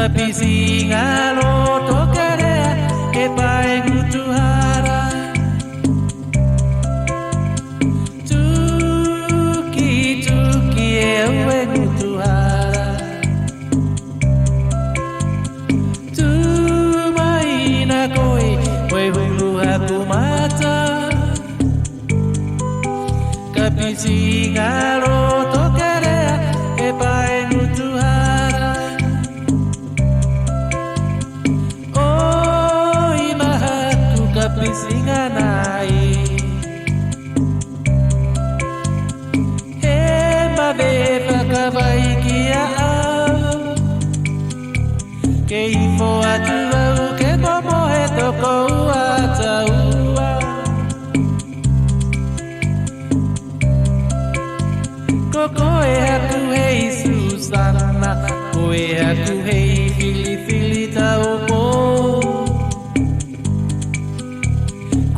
Kapisinga lo tokarea ke pae ngutuhara Tuki tuki ewe ngutuhara Tumaina koe koe hulu haku mata Kapisinga lo tokarea ke pae ngutuhara Kapisinga nai He mabe pakavai kia au Ke ifo atu au ke momo he toko ua taua Koko e haku hei Susana Ko e haku hei fili fili taupo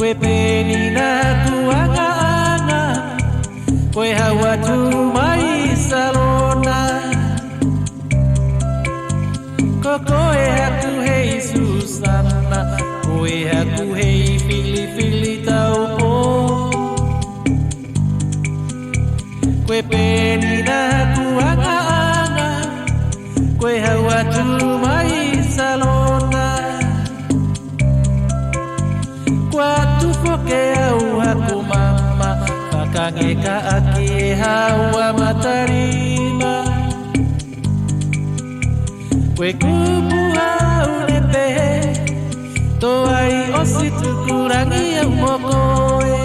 Koe penina kuanga-anga Koe hawa tu mai salona Koko e haku hei Susana Koe haku hei fili fili taupo Koe penina kuanga-anga Koe hawa tu mai salona Watu foke au haku mama Kakange ka aki e hawa matarima Kwe kupu hau ne pehe Toai osi tukurangi au mokoe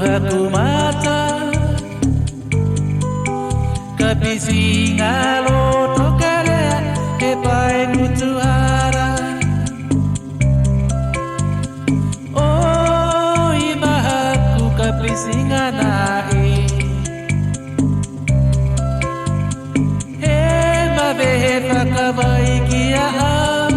Haku mata Kapisinga lo tokarea ke pae ngutuhara Oh imahaku kapisinga nae He mabehe pakavai kia au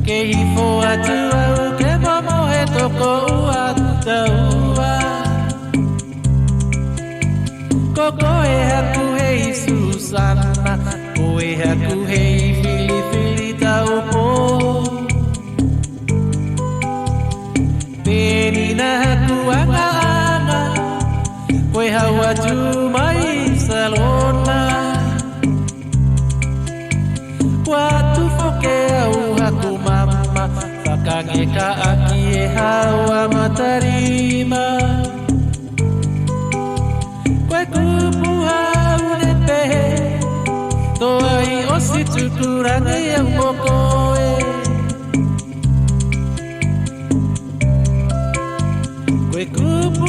Ke hifo atu au ke momo he toko ua taua Koko e haku hei Susana Ko e haku hei fili fili taupo Penina haku anga-anga Koe hawa tu mai salona Watu foke au haku mama Kakange ka aki e hawa matarima Koe kupu hau ne pehe Toai osi tukurangi au mokoe Koe kupu